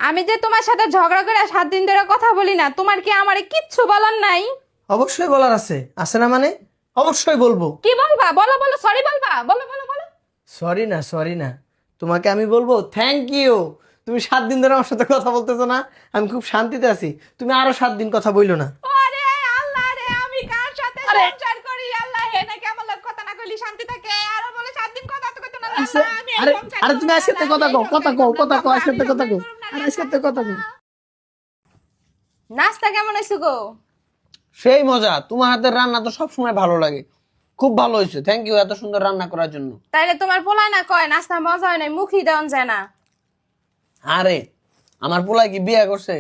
আমি যে তোমার সাথে ঝগড়া করে 7 দিন ধরে কথা বলি না, তোমার কি আমারে কিচ্ছু বলার নাই? অবশ্যই বলার আছে। আছে না মানে? অবশ্যই বলবো। কি বলবা? বলো বলো, সরি বলবা? বলো বলো বলো। সরি না, তোমাকে আমি বলবো থ্যাংক ইউ। তুমি 7 দিন ধরে আমার সাথে কথা বলতেছো না, আমি খুব শান্তিতে আছি। তুমি আরো 7 দিন কথা বইলো না। আরে আল্লাহ রে, আমি কার সাথে সংসার করি? আল্লাহ হে নাকি আমার লোক কথা না কইলি শান্তি থাকে? আর বলে 7 দিন কথা তো কইতো না। আল্লাহ আমি আরে সংসার আরে করব তুমি না, আজকে আল্লাহ, কথা আমি কও, কথা কও, কথা কও, আজকে আমি কথা কও। সংসার করব না, আরে আল্লাহ। আজকে কথা কও। নাস্তা কেমন হইছে গো? সেই মজা, তোমার হাতের রান্না তো সব সময় ভালো লাগে। খুব ভালো হয়েছে, থ্যাংক ইউ এত সুন্দর রান্না করার জন্য। তাইলে তোমার পোলা না কয় নাস্তা মজা হয় নাই, মুখই দেওয়া যায় না। আরে আমার পোলাই কি বিয়া করছে?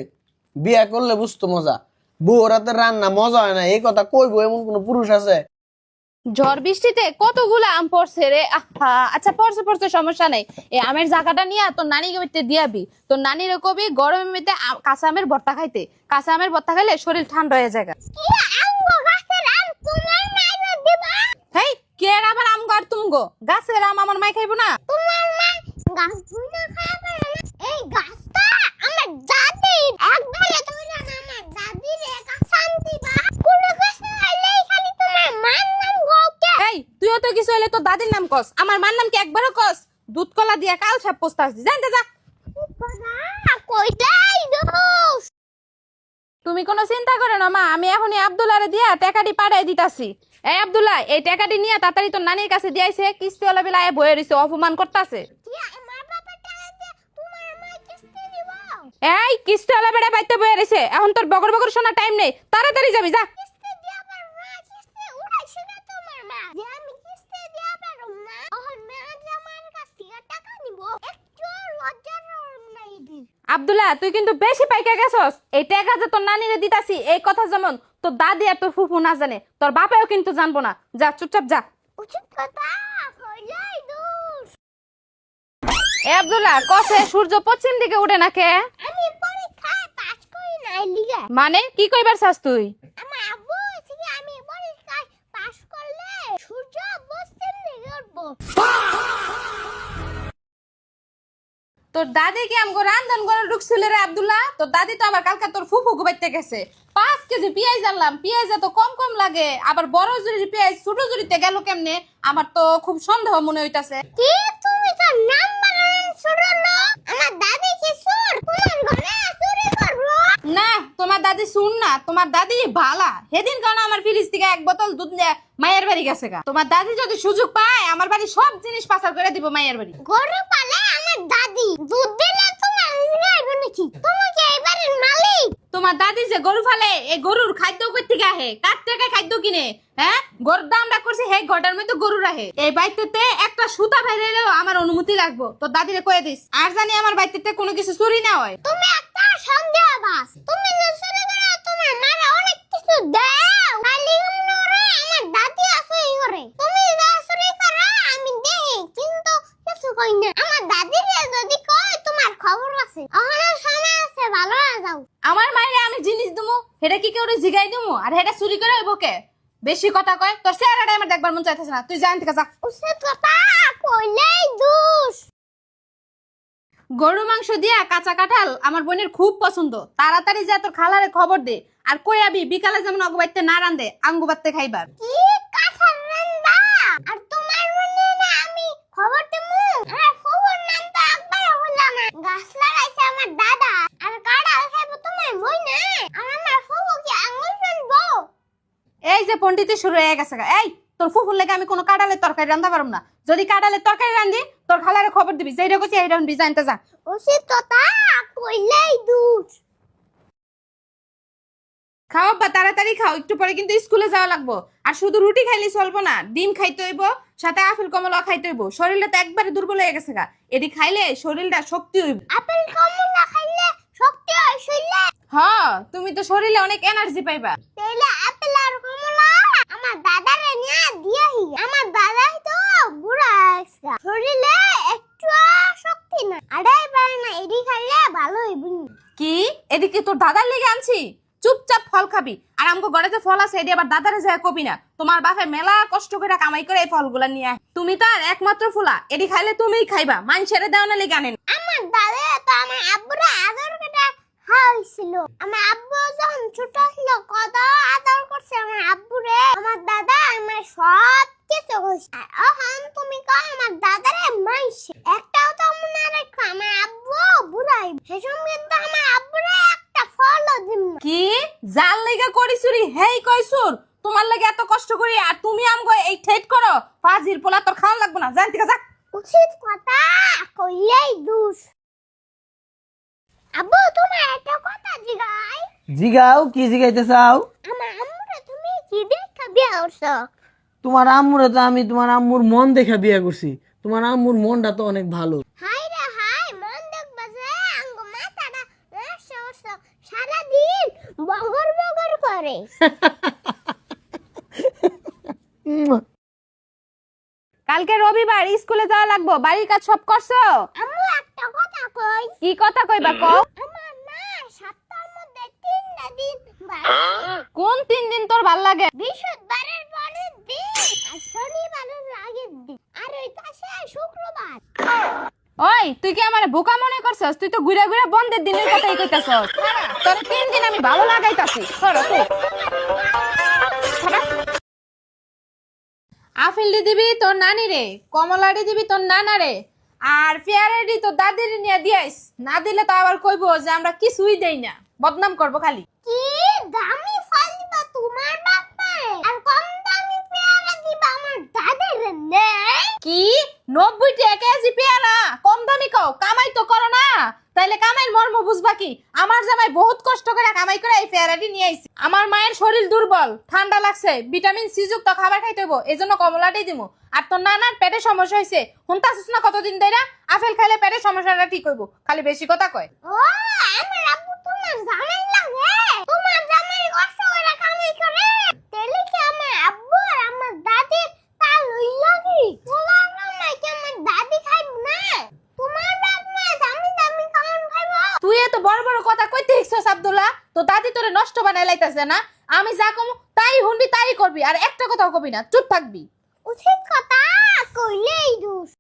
বিয়া করলে বুঝতো মজা। বউর হাতের রান্না মজা হয় না এই কথা কইবো এমন কোন পুরুষ আছে? ঝড় বৃষ্টিতে কতগুলো আম পড়ছে রে। আহা, আচ্ছা পড়ছে পড়ছে, সমস্যা নাই। এই আমের জায়গাটা নিয়ে তোর নানিকে মধ্যে দিয়াবি। তোর নানির কবি গরমের মধ্যে কাঁচা আমের ভর্তা খাইতে। কাঁচা আমের ভর্তা খাইলে শরীর ঠান্ডা হয়ে যায়। হেই, কে আবার আম গার তুমগো? গাছের আম আমার মাই খাইবো না? তোমার মা গাছ বুনা খায় পারে না। এই গাছটা আমার দাদির। একবারে ধরে না আমার দাদির একা শান্তি বা কোনো গাছ হইলে খালি তোমার মার নাম গোকে। এই, তুইও তো কিছু হইলে তোর দাদির নাম কস, আমার মার নাম কি একবারও কস? দুধ কলা দিয়া কাল সাপ পোস্তাস দি, জানতে যা। না কইতাই দোষ। তুমি কোনো চিন্তা করো না মা, আমি এখনই আব্দুল্লাহরে দিয়া টাকাটি পাঠাই দিতাছি। এই আব্দুল্লাহ, এই টাকাটি নিয়ে তাড়াতাড়ি তোর নানির কাছে দিয়াইছে। কিস্তিওয়ালা বেলায় বয়ে রইছে, অপমান করতাছে। আমার বাবা টাকা তোমার মা কিস্তি দিব। এই কিস্তিওয়ালা বেড়া বাইতে বয়ে রইছে, এখন তোর বগর বগর শোনার টাইম নেই, তাড়াতাড়ি যাবি যা। কিস্তি দিয়া পারো না, কিস্তি উড়াইছে না তোমার মা। যে আমি কিস্তি দিয়া পারো না, ওহন মা যে আমার কাছ থেকে টাকা নিব। একটু লজ্জার নাই দিন। আব্দুল্লাহ, তুই কিন্তু বেশি পাইকা গেছস। এই টাকা যে তোর নানিরে দিতাছি, এই কথা যেমন তোর দাদি আর তোর ফুফু না জানে, তোর বাপেও কিন্তু জানবো না। যা, চুপচাপ যা। উচিত কথা কইলাই দোষ। এ আব্দুল্লাহ, কসে সূর্য পশ্চিম দিকে উঠে না কে? আমি পরীক্ষায় পাস করি নাই লিগা। মানে কি কইবার চাস তুই? আমার আব্বু থেকে আমি পরীক্ষায় পাস করলে সূর্য পশ্চিম দিকে উঠবো। তোর দাদি কি আমগো রান্ধন ঘরে ঢুকছিল রে আব্দুল্লাহ? তোর দাদি তো আবার কালকে তোর ফুফু গুবাইতে গেছে। 5 কেজি পেঁয়াজ আনলাম, পেঁয়াজ এত কম কম লাগে, আবার বড় জুড়ির পেঁয়াজ ছোট জুড়িতে গেল কেমনে? আমার তো খুব সন্দেহ মনে হইতাছে। কি তুমি তো নাম্বার শুনলো? আমার দাদি কি সুর তোমার ঘরে চুরি করলো? না, তোমার দাদি শুন না, তোমার দাদি ভালা। সেদিন কারণ আমার ফ্রিজ থেকে 1 বোতল দুধ নিয়ে মায়ের বাড়ি গেছে গা। তোমার দাদি যদি সুযোগ পায় আমার বাড়ি সব জিনিস পাচার করে দিব মায়ের বাড়ি। গরু পালে আমার দাদি, দুধ দিলে তোমার গাইব নাকি? তুমি কি এবারের মালিক? তোমার দাদি যে গরু ফালে, এই গরুর খাদ্য কই থেকে আহে? কার থেকে খাদ্য কিনে? হ্যাঁ, গরুর দামটা করছে হে ঘটার মধ্যে গরু রাহে। এই বাইতেতে একটা সুতা ফেলেলেও আমার অনুমতি লাগবে। তোর দাদিরে কয়ে দিস, আর জানি আমার বাইতেতে কোনো কিছু চুরি না হয়। তুমি একটা সন্দেহবাজ। তুমি যে চুরি করে তোমার মারা অনেক কিছু দাও। খালি মনে আমার দাদি আছে করে। তুমি যা চুরি করো আমি দেখি, কিন্তু কিছু কই না। আমার দাদিরে যদি কয় তোমার খবর আছে, ওখানে সময় আছে, ভালো হয়ে যাও। আমার মায়েরে আমি জিনিস দিমু, হেটা কি কেউ জিগাই দিমু? আর হেটা চুরি করে হইব কে? বেশি কথা কয়, তোর চেহারাটা আমার দেখবার মন চাইতেছে না, তুই জান থেকে যা। উচিত কথা কইলেই দোষ। গরু মাংস দিয়া কাঁচা কাঁঠাল আমার বোনের খুব পছন্দ। তাড়াতাড়ি যা তোর খালারে খবর দে। আর কই আবি বিকালে যেমন অগবাইতে না রান্দে, আঙ্গুবাতে খাইবার। কি কাঁঠাল রান্দা? আর তোমার মনে না আমি খবর দেবো? আর খবর নাম তো একবার হলাম না। গাছ লাগাইছে আমার দাদা, আর কাঁঠাল খাইবো তোমার বই না। আর আমার ফুফু কি আঙ্গুর ফেলবো? এই যে পন্ডিতে শুরু হয়ে গেছে গা। এই, তোর ফুফুর লেগে আমি কোনো কাঁঠালের তরকারি রান্ধা পারব না। যদি কাঁঠালের তরকারি রান্ধি, তোর খালারে খবর দিবি, যেটা কইছি এইটা ডিজাইনটা যা। উচিত কথা কইলেই দোষ। খাও বা তাড়াতাড়ি খাও, একটু পরে কিন্তু স্কুলে যাওয়া লাগবো। আর শুধু রুটি খাইলে চলবো না, ডিম খাইতে হইব, সাথে আপেল কমলা খাইতে হইব। শরীরটা তো একবারে দুর্বল হয়ে গেছে গা। এটি খাইলে শরীরটা শক্তি হইব। আপেল কমলা খাইলে শক্তি হয় শরীরে। হ্যাঁ, তুমি তো শরীরে অনেক এনার্জি পাইবা। তাইলে আপেল আর কমলা আমার দাদারে নিয়ে দিয়াহি। আমার দাদাই তো বুড়া হয়েছে, শরীরে একটু শক্তি না। আড়াই পারে না, এডি খাইলে ভালো হইব। কি এদিকে তোর দাদার লেগে আনছি? চুপচাপ ফল খাবি। আর আমগো ঘরে যে ফল আছে এটি আবার দাদারে যায় কবি না। তোমার বাপে মেলা কষ্ট করে কামাই করে এই ফলগুলা নিয়ে আয়। তুমি তার একমাত্র ফুলা, এটি খাইলে তুমিই খাইবা, মানুষের দেওয়া না লেগে আনেন। আমার দাদা তো আমার আব্বুরা আদর করে ছিল। আমার আব্বু যখন ছোট ছিল কত আদর করছে আমার আব্বুরে। আমার দাদা আমার সব কিছু কইছে। আর এখন তুমি কও আমার দাদারে মাইছে। একটাও তো মনে রাখো আমার আব্বু বুড়াই। সেসব কিন্তু আমার আব্বুরে একটা ফলও দিম না। কি জাল লাগা করি চুরি হেই কইছুর তোমার লাগে এত কষ্ট করি আর তুমি আমগো এই ঠেট করো ফাজির পোলা তোর খাওয়া লাগবে না জানতি যা উচিত কথা কইলেই দুষ। আব্বু তোমার একটা কথা জিগাই। জিগাও কি জিগাইতে চাও? আমার আম্মুরে তুমি কি দেখা বিয়া করছো? তোমার আম্মুরে তো আমি তোমার আম্মুর মন দেখে বিয়ে করছি। তোমার আম্মুর মনটা তো অনেক ভালো। হাই রে হাই, মন দেখবা যে আঙ্গো মাথাটা নষ্ট করছো। সারাদিন বগর বগর করে। কালকে রবিবার স্কুলে যাওয়া লাগবো বাড়ির কাজ সব করছো? আম্মু একটা কথা কই। কি কথা কইবা কও? আমার না সপ্তাহের মধ্যে 3টা দিন কোন 3 দিন তোর ভাল লাগে? বৃহস্পতিবারের পরের দিন আর শনিবারের আগের দিন আর ওই পাশে শুক্রবার। ওই তুই কি আমার বোকা মনে করছস? তুই তো ঘুরে ঘুরে বন্ধের দিনের কথাই কইতাছস। তোর 3 দিন আমি ভালো লাগাইতাছি সরো তুই। আফিলডি দিবি তোর নানি রে, কমলাডি দিবি তোর নানা রে, আর ফেয়ারেডি তোর দাদির নিয়ে দিয়াইস। না দিলে তো আবার কইবো যে আমরা কিছুই দেই না, বদনাম করবো খালি। কি দামি ফল দিবা তোমার বাপারে আর কম দামি পেয়ারা দিবা আমার দাদের নে? কি 90 টাকা কেজি পেয়ারা? কম দামি কও, কামাই তো করো না, তাইলে কামাইয়ের মর্ম বুঝবা কি? আমার জামাই বহুত কষ্ট করে কামাই করে এই পেয়ারাটি নিয়ে আইছে। আমার মায়ের শরীর দুর্বল, ঠান্ডা লাগছে, ভিটামিন সি যুক্ত খাবার খাইতে হইব, এজন্য কমলাটাই দিমু। আর তোর নানার পেটে সমস্যা হইছে, হুনতাছিস না কতদিন ধরে? আপেল খাইলে পেটের সমস্যাটা ঠিক হইব, খালি বেশি কথা কয়। ও আমার আব্বু তোমার জামাই লাগে? তোমার জামাই কষ্ট করে কামাই করে তাহলে কি আমার আব্বু আর আমার দাদি তার লই লাগি? তোমার জামাই কি আমার দাদি খাইব না? তোমার বাপ মা দামি দামি খাবার খাইব? তুই এত বড় বড় কথা কইতে ইচ্ছস আব্দুল্লাহ? তো দাদি তোরে নষ্ট বানাই লাইতাছে না? আমি যা কমু তাই হুনবি তাই করবি, আর একটা কথাও কবি না, চুপ থাকবি। উচিত কথা কইলেই দুষ।